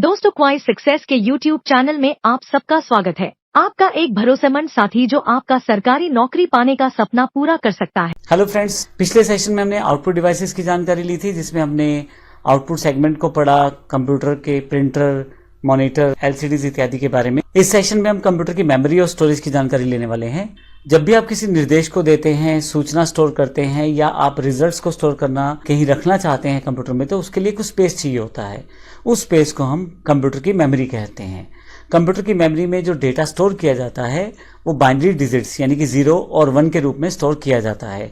दोस्तों, क्वाइस सक्सेस के YouTube channel में आप सबका स्वागत है। आपका एक भरोसेमंद साथी जो आपका सरकारी नौकरी पाने का सपना पूरा कर सकता है। हेलो फ्रेंड्स, पिछले सेशन में हमने आउटपुट डिवाइसेस की जानकारी ली थी, जिसमें हमने आउटपुट सेगमेंट को पढ़ा, कंप्यूटर के प्रिंटर, मॉनिटर, एलसीडीज इत्यादि के बारे में। इस सेशन में हम कंप्यूटर की मेमोरी और स्टोरेज की जानकारी लेने वाले हैं। जब भी आप किसी निर्देश को देते हैं, सूचना स्टोर करते हैं या आप रिजल्ट्स को स्टोर करना कहीं रखना चाहते हैं कंप्यूटर में, तो उसके लिए कुछ स्पेस चाहिए होता है। उस स्पेस को हम कंप्यूटर की मेमोरी कहते हैं। कंप्यूटर की मेमोरी में जो डेटा स्टोर किया जाता है वो बाइनरी डिजिट्स यानी कि 0 और 1 के रूप में स्टोर किया जाता है।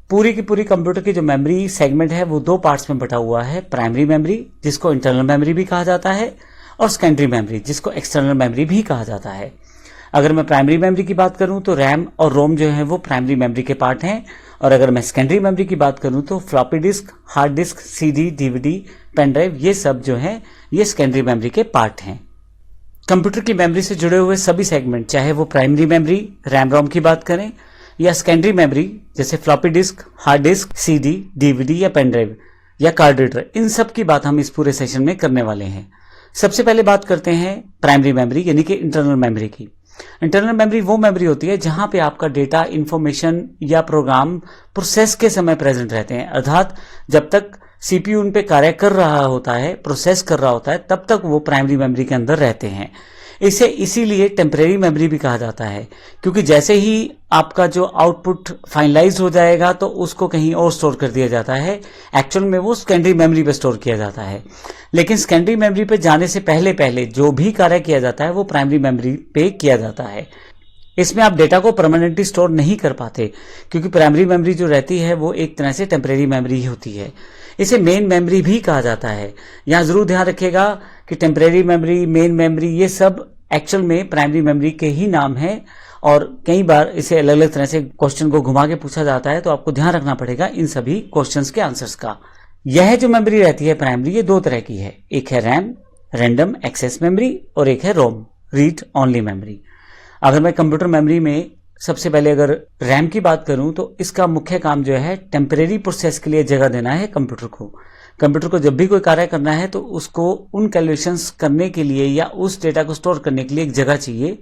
पूरी की पूरी कंप्यूटर की जो मेमोरी सेगमेंट है वो 2 पार्ट्स में बटा हुआ है। प्राइमरी मेमोरी, जिसको इंटरनल मेमोरी भी कहा जाता है, और सेकेंडरी मेमोरी, जिसको एक्सटर्नल मेमोरी भी कहा जाता है। अगर मैं प्राइमरी मेमोरी की बात करूं तो रैम और रोम जो है वो प्राइमरी मेमोरी के पार्ट हैं, और अगर मैं सेकेंडरी मेमोरी की बात करूं तो floppy disk, hard disk, CD, DVD, pen drive, ये सब जो है ये सेकेंडरी मेमोरी के पार्ट हैं। कंप्यूटर की मेमोरी से जुड़े हुए सभी सेगमेंट, चाहे वो प्राइमरी मेमोरी रैम रोम की बात करें या सेकेंडरी मेमोरी जैसे floppy disk, hard disk, CD, DVD या पेन ड्राइव या कार्ड रीडर, इन सब की बात हम इस पूरे सेशन में करने वाले हैं। सबसे पहले बात करते हैं प्राइमरी मेमोरी यानी कि इंटरनल मेमोरी की। इंटरनल मेमोरी वो मेमोरी होती है जहां पे आपका डेटा, इंफॉर्मेशन या प्रोग्राम प्रोसेस के समय प्रेजेंट रहते हैं, अर्थात जब तक सीपीयू उन पे कार्य कर रहा होता है, प्रोसेस कर रहा होता है, तब तक वो प्राइमरी मेमोरी के अंदर रहते हैं। इसे इसीलिए टेम्परेरी मेमोरी भी कहा जाता है, क्योंकि जैसे ही आपका जो आउटपुट फाइनलाइज हो जाएगा तो उसको कहीं और स्टोर कर दिया जाता है। एक्चुअल में वो सेकेंडरी मेमोरी पे स्टोर किया जाता है, लेकिन सेकेंडरी मेमोरी पे जाने से पहले पहले जो भी कार्य किया जाता है वो प्राइमरी मेमोरी पे किया जाता है। इसमें आप डेटा को परमानेंटली स्टोर नहीं कर पाते, क्योंकि प्राइमरी मेमोरी जो रहती है वो एक तरह से टेम्परेरी मेमोरी ही होती है। इसे मेन मेमोरी भी कहा जाता है। यहां जरूर ध्यान रखिएगा कि टेम्परेरी मेमोरी, मेन मेमोरी, ये सब एक्चुअल में प्राइमरी मेमोरी के ही नाम है, और कई बार इसे अलग अलग तरह से क्वेश्चन को घुमा के पूछा जाता है, तो आपको ध्यान रखना पड़ेगा इन सभी क्वेश्चंस के आंसर्स का। यह जो मेमोरी रहती है प्राइमरी, ये 2 तरह की है। एक है रैम, रैंडम एक्सेस मेमोरी, और एक है रोम, रीड ओनली मेमोरी। अगर मैं कंप्यूटर मेमोरी में सबसे पहले अगर रैम की बात करूं तो इसका मुख्य काम जो है टेम्परेरी प्रोसेस के लिए जगह देना है कंप्यूटर को। कंप्यूटर को जब भी कोई कार्य करना है तो उसको उन कैलकुलेशंस करने के लिए या उस डेटा को स्टोर करने के लिए एक जगह चाहिए।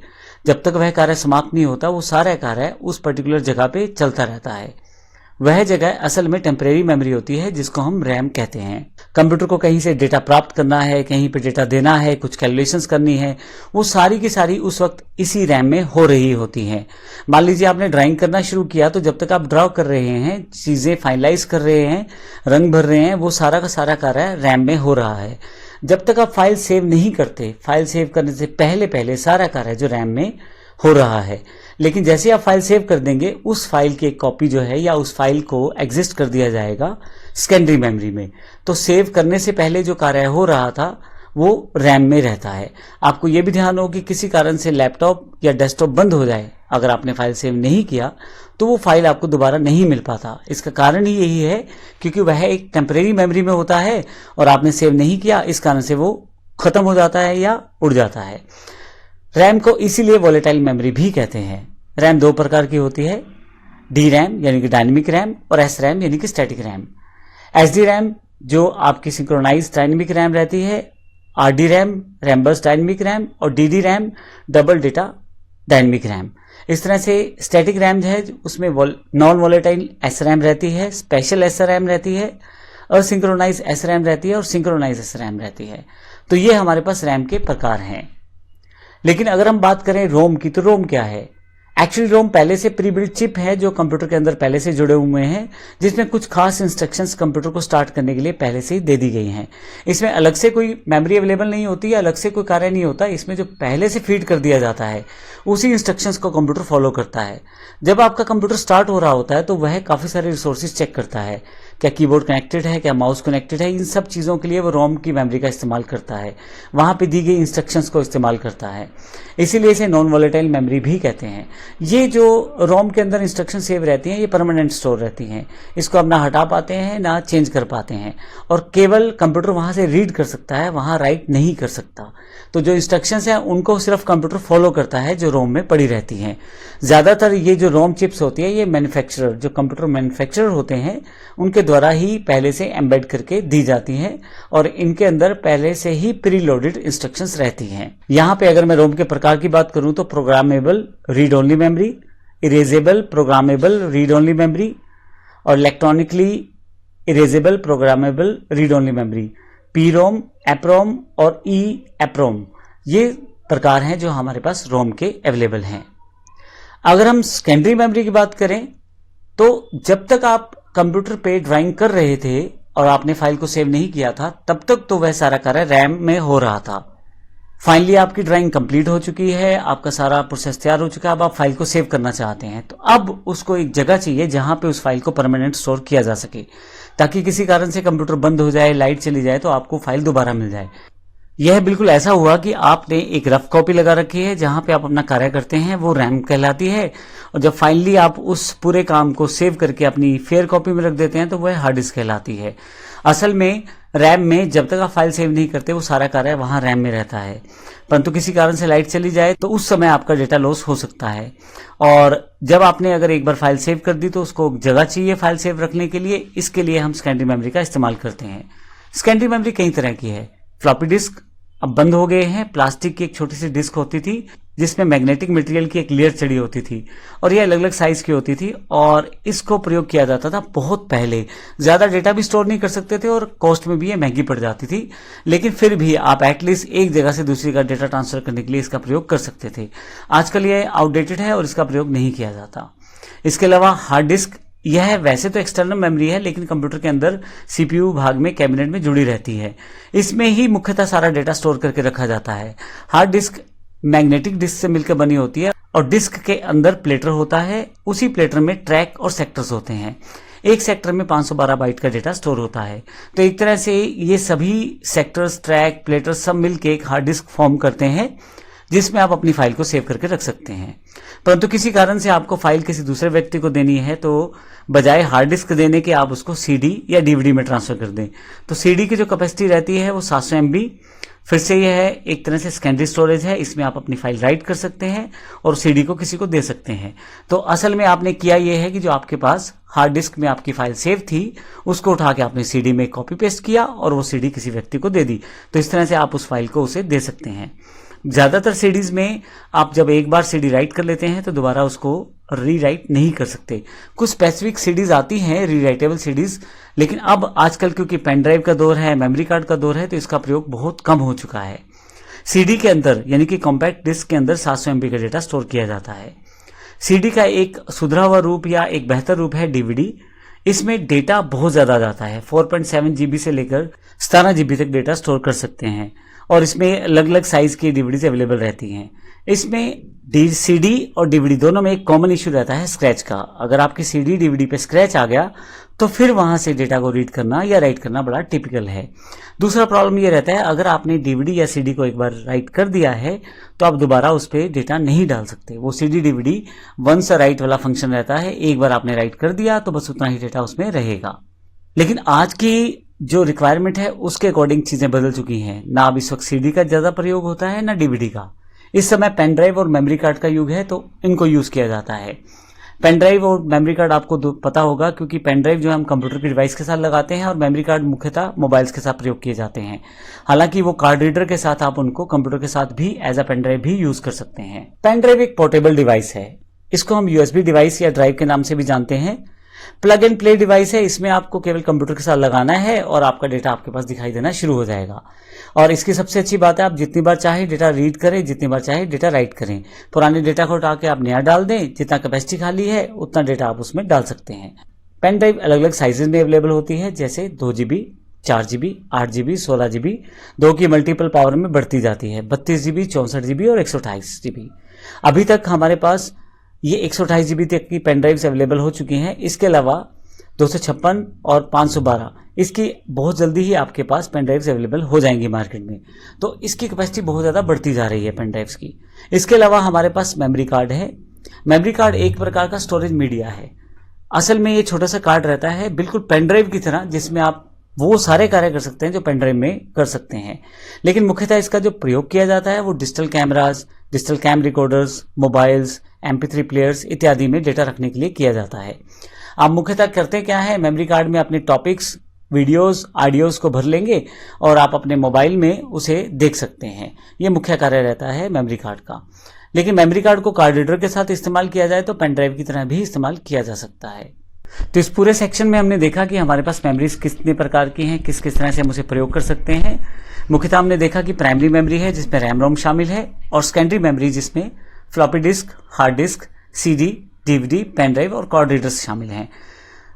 जब तक वह कार्य समाप्त नहीं होता वो सारा कार्य उस पर्टिकुलर जगह पे चलता रहता है। वह जगह असल में टेम्परेरी मेमोरी होती है, जिसको हम रैम कहते हैं। कंप्यूटर को कहीं से डेटा प्राप्त करना है, कहीं पे डेटा देना है, कुछ कैलकुलेशंस करनी है, वो सारी की सारी उस वक्त इसी रैम में हो रही होती हैं। मान लीजिए आपने ड्राइंग करना शुरू किया, तो जब तक आप ड्रॉ कर रहे हैं, चीजें फाइनलाइज कर रहे हैं, रंग भर रहे हैं, वो सारा का सारा कार्य रैम में हो रहा है। जब तक आप फाइल सेव नहीं करते, फाइल सेव करने से पहले पहले सारा कार्य जो रैम में हो रहा है। लेकिन जैसे आप फाइल सेव कर देंगे, उस फाइल की एक कॉपी जो है या उस फाइल को एग्जिस्ट कर दिया जाएगा सेकेंडरी मेमोरी में। तो सेव करने से पहले जो कार्य हो रहा था वो रैम में रहता है। आपको यह भी ध्यान हो कि किसी कारण से लैपटॉप या डेस्कटॉप बंद हो जाए, अगर आपने फाइल सेव नहीं किया तो वो फाइल आपको दोबारा नहीं मिल पाता। इसका कारण ही यही है क्योंकि वह एक टेम्परेरी मेमोरी में होता है और आपने सेव नहीं किया, इस कारण से वो खत्म हो जाता है या उड़ जाता है। रैम को इसीलिए वॉलेटाइल मेमोरी भी कहते हैं। रैम 2 प्रकार की होती है, डी रैम यानी कि डायनेमिक रैम और एस रैम यानी कि static RAM. S D RAM जो आपकी सिंक्रोनाइज डायनेमिक रैम रहती है, R D RAM Rambus dynamic RAM, और D D RAM double data dynamic RAM. इस तरह से स्टैटिक रैम है उसमें नॉन वॉलेटाइल एस रैम रहती है, स्पेशल एस रैम रहती है, और सिंक्रोनाइज एस रैम रहती है, और सिंक्रोनाइज एस रैम रहती है। तो ये हमारे पास रैम के प्रकार हैं। लेकिन अगर हम बात करें रोम की, तो रोम क्या है? एक्चुअली रोम पहले से प्री बिल्ट चिप है जो कंप्यूटर के अंदर पहले से जुड़े हुए हैं, जिसमें कुछ खास इंस्ट्रक्शंस कंप्यूटर को स्टार्ट करने के लिए पहले से ही दे दी गई हैं। इसमें अलग से कोई मेमोरी अवेलेबल नहीं होती है, अलग से कोई कार्य नहीं होता। इसमें जो पहले से फीड कर दिया जाता है उसी इंस्ट्रक्शंस को कंप्यूटर फॉलो करता है। जब आपका कंप्यूटर स्टार्ट हो रहा होता है तो वह काफी सारे रिसोर्सेज चेक करता है, क्या कीबोर्ड कनेक्टेड है, क्या माउस कनेक्टेड है। इन सब चीजों के लिए वो रोम की मेमोरी का इस्तेमाल करता है, वहां पे दी गई इंस्ट्रक्शंस को इस्तेमाल करता है। इसीलिए इसे नॉन वॉलेटाइल मेमोरी भी कहते हैं। ये जो रोम के अंदर इंस्ट्रक्शन सेव रहती हैं, ये परमानेंट स्टोर रहती हैं। इसको आप ना हटा पाते हैं ना चेंज कर पाते हैं, और केवल कंप्यूटर वहां से रीड कर सकता है, वहां राइट नहीं कर सकता। तो जो इंस्ट्रक्शंस हैं उनको सिर्फ कंप्यूटर फॉलो करता है, जो रोम में पड़ी रहती हैं। ज्यादातर ये जो रोम चिप्स होती है, ये मैन्युफैक्चरर, जो कंप्यूटर मैन्युफैक्चरर होते हैं, उनके द्वारा ही पहले से एम्बेड करके दी जाती हैं और इनके अंदर पहले से ही प्री लोडेड इंस्ट्रक्शंस रहती हैं। यहाँ पे अगर मैं रोम के प्रकार की बात करूं तो programmable read only memory, erasable programmable read only memory और electronically erasable programmable read only memory, P ROM, EPROM और ई एप्रोम, ये प्रकार हैं जो हमारे पास रोम के अवेलेबल हैं। अगर हम सेकेंडरी मेमोरी की बात करें तो जब तक आप कंप्यूटर पे ड्राइंग कर रहे थे और आपने फाइल को सेव नहीं किया था तब तक तो वह सारा कार्य रैम में हो रहा था। फाइनली आपकी ड्राइंग कंप्लीट हो चुकी है, आपका सारा प्रोसेस तैयार हो चुका है, अब आप फाइल को सेव करना चाहते हैं तो अब उसको एक जगह चाहिए जहां पे उस फाइल को परमानेंट स्टोर किया जा सके, ताकि किसी कारण से कंप्यूटर बंद हो जाए, लाइट चली जाए तो आपको फाइल दोबारा मिल जाए। यह बिल्कुल ऐसा हुआ कि आपने एक रफ कॉपी लगा रखी है जहां पे आप अपना कार्य करते हैं, वो रैम कहलाती है, और जब फाइनली आप उस पूरे काम को सेव करके अपनी फेयर कॉपी में रख देते हैं तो वह हार्ड डिस्क कहलाती है। असल में रैम में जब तक आप फाइल सेव नहीं करते वो सारा कार्य वहां रैम में रहता है, परंतु किसी कारण से लाइट चली जाए तो उस समय आपका डेटा लॉस हो सकता है। और जब आपने अगर एक बार फाइल सेव कर दी तो उसको जगह चाहिए फाइल सेव रखने के लिए, इसके लिए हम सेकेंडरी मेमोरी का इस्तेमाल करते हैं। सेकेंडरी मेमोरी कई तरह की है। फ्लॉपी डिस्क अब बंद हो गए हैं। प्लास्टिक की एक छोटी सी डिस्क होती थी जिसमें मैग्नेटिक मटेरियल की एक लेयर चढ़ी होती थी और ये अलग अलग साइज की होती थी और इसको प्रयोग किया जाता था बहुत पहले। ज्यादा डेटा भी स्टोर नहीं कर सकते थे और कॉस्ट में भी ये महंगी पड़ जाती थी, लेकिन फिर भी आप एटलीस्ट एक जगह से दूसरी जगह डेटा ट्रांसफर करने के लिए इसका प्रयोग कर सकते थे। आजकल ये आउटडेटेड है और इसका प्रयोग नहीं किया जाता। इसके अलावा हार्ड डिस्क, यह वैसे तो एक्सटर्नल मेमोरी है लेकिन कंप्यूटर के अंदर सीपीयू भाग में कैबिनेट में जुड़ी रहती है। इसमें ही मुख्यतः सारा डेटा स्टोर करके रखा जाता है। हार्ड डिस्क मैग्नेटिक डिस्क से मिलकर बनी होती है और डिस्क के अंदर प्लेटर होता है, उसी प्लेटर में ट्रैक और सेक्टर्स होते हैं। एक सेक्टर में 512 बाइट का डेटा स्टोर होता है। तो एक तरह से ये सभी सेक्टर्स, ट्रैक, प्लेटर सब मिलकर एक हार्ड डिस्क फॉर्म करते हैं जिसमें आप अपनी फाइल को सेव करके रख सकते हैं। परंतु किसी कारण से आपको फाइल किसी दूसरे व्यक्ति को देनी है तो बजाय हार्ड डिस्क देने के आप उसको सीडी या डीवीडी में ट्रांसफर कर दें। तो सीडी की जो कैपेसिटी रहती है वो 700 MB। फिर से यह है एक तरह से सेकेंडरी स्टोरेज है, इसमें आप अपनी फाइल राइट कर सकते हैं और सीडी को किसी को दे सकते हैं। तो असल में आपने किया यह है कि जो आपके पास हार्ड डिस्क में आपकी फाइल सेव थी उसको उठा के आपने सीडी में कॉपी पेस्ट किया और वो सीडी किसी व्यक्ति को दे दी। तो इस तरह से आप उस फाइल को उसे दे सकते हैं। ज्यादातर सीडीज में आप जब एक बार सीडी राइट कर लेते हैं तो दोबारा उसको रीराइट नहीं कर सकते। कुछ स्पेसिफिक सीडीज आती हैं रीराइटेबल सीडीज, लेकिन अब आजकल क्योंकि पेन ड्राइव का दौर है, मेमोरी कार्ड का दौर है, तो इसका प्रयोग बहुत कम हो चुका है। सीडी के अंदर यानी कि कॉम्पैक्ट डिस्क के अंदर 700 MB का डेटा स्टोर किया जाता है। सीडी का एक सुधरा हुआ रूप या एक बेहतर रूप है डीवीडी। इसमें डेटा बहुत ज्यादा जाता है, 4.7 GB से लेकर 17 GB तक डेटा स्टोर कर सकते हैं और इसमें अलग अलग साइज की डीवीडीज अवेलेबल रहती हैं। इसमें सीडी और डीवीडी दोनों में एक कॉमन इश्यू रहता है स्क्रैच का। अगर आपकी सीडी डीवीडी पे स्क्रैच आ गया तो फिर वहां से डेटा को रीड करना या राइट करना बड़ा टिपिकल है। दूसरा प्रॉब्लम ये रहता है अगर आपने डीवीडी या सीडी को एक बार राइट कर दिया है तो आप दोबारा उस पर डेटा नहीं डाल सकते। वो सीडी डीवीडी वंस राइट वाला फंक्शन रहता है, एक बार आपने राइट कर दिया तो बस उतना ही डेटा उसमें रहेगा। लेकिन आज की जो रिक्वायरमेंट है उसके अकॉर्डिंग चीजें बदल चुकी हैं। ना अब इस वक्त सीडी का ज्यादा प्रयोग होता है ना डीवीडी का। इस समय पेन ड्राइव और मेमोरी कार्ड का युग है तो इनको यूज किया जाता है। पेन ड्राइव और मेमोरी कार्ड आपको पता होगा क्योंकि पेन ड्राइव जो हम कंप्यूटर की डिवाइस के साथ लगाते हैं और मेमोरी कार्ड मुख्यतः मोबाइल्स के साथ प्रयोग किए जाते हैं। हालांकि वो कार्ड रीडर के साथ आप उनको कंप्यूटर के साथ भी एज अ पेन ड्राइव भी यूज कर सकते हैं। पेन ड्राइव एक पोर्टेबल डिवाइस है, इसको हम यूएसबी डिवाइस या ड्राइव के नाम से भी जानते हैं। प्लग एंड प्ले डिवाइस है, इसमें आपको केवल कंप्यूटर के साथ लगाना है और आपका डेटा आपके पास दिखाई देना शुरू हो जाएगा। और इसकी सबसे अच्छी बात है आप जितनी बार चाहे डेटा रीड करें, जितनी बार चाहे डेटा राइट करें। पुराने डेटा को उठा के आप नया डाल दें, जितना कैपेसिटी खाली है उतना डेटा आप उसमें डाल सकते हैं। पेन ड्राइव अलग अलग साइजेज में अवेलेबल होती है, जैसे 2 GB, 4 GB, 8 GB, 16 GB, 2 की मल्टीपल पावर में बढ़ती जाती है, 32 GB, 64 GB और 128 GB। अभी तक हमारे पास ये 128 GB तक की पेन ड्राइव्स अवेलेबल हो चुकी हैं। इसके अलावा 256 और 512 इसकी बहुत जल्दी ही आपके पास पेन ड्राइव्स अवेलेबल हो जाएंगी मार्केट में। तो इसकी कैपेसिटी बहुत ज़्यादा बढ़ती जा रही है पेन ड्राइव्स की। इसके अलावा हमारे पास मेमोरी कार्ड है। मेमोरी कार्ड एक प्रकार का स्टोरेज मीडिया है। असल में ये छोटा सा कार्ड रहता है बिल्कुल पेन ड्राइव की तरह, जिसमें आप वो सारे कार्य कर सकते हैं जो पेन ड्राइव में कर सकते हैं। लेकिन मुख्यतः इसका जो प्रयोग किया जाता है वो digital cameras, digital cam recorders, mobiles, MP3 players इत्यादि में डेटा रखने के लिए किया जाता है। आप मुख्यतः करते क्या है, मेमोरी कार्ड में अपने टॉपिक्स, वीडियोस, ऑडियोज को भर लेंगे और आप अपने मोबाइल में उसे देख सकते हैं। ये मुख्य कार्य रहता है मेमोरी कार्ड का। लेकिन मेमोरी कार्ड को कार्ड रीडर के साथ इस्तेमाल किया जाए तो पेन ड्राइव की तरह भी इस्तेमाल किया जा सकता है। तो इस पूरे सेक्शन में हमने देखा कि हमारे पास मेमोरीज कितने प्रकार की हैं, किस किस तरह से हम उसे प्रयोग कर सकते हैं। मुख्यतः हमने देखा कि प्राइमरी मेमोरी है जिसमें रैम रोम शामिल है, और सेकेंडरी मेमोरी जिसमें floppy disk, hard disk, CD, DVD, pen drive और कार्ड रीडर्स शामिल हैं।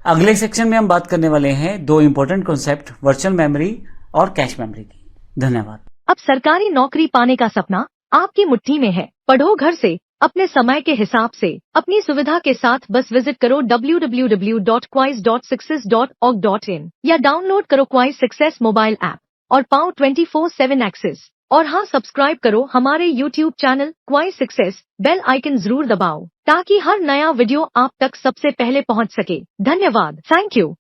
अगले सेक्शन में हम बात करने वाले हैं दो इंपॉर्टेंट कॉन्सेप्ट, वर्चुअल मेमोरी और कैश मेमोरी की। धन्यवाद। अब सरकारी नौकरी पाने का सपना आपकी मुट्ठी में है। पढ़ो घर से, अपने समय के हिसाब से, अपनी सुविधा के साथ। बस विजिट करो www.quis.success.org.in या डाउनलोड करो क्वाइस सक्सेस मोबाइल ऐप और पाओ 24/7 एक्सेस। और हाँ, सब्सक्राइब करो हमारे YouTube चैनल क्वाइस सक्सेस, बेल आइकन जरूर दबाओ ताकि हर नया वीडियो आप तक सबसे पहले पहुंच सके। धन्यवाद। Thank you.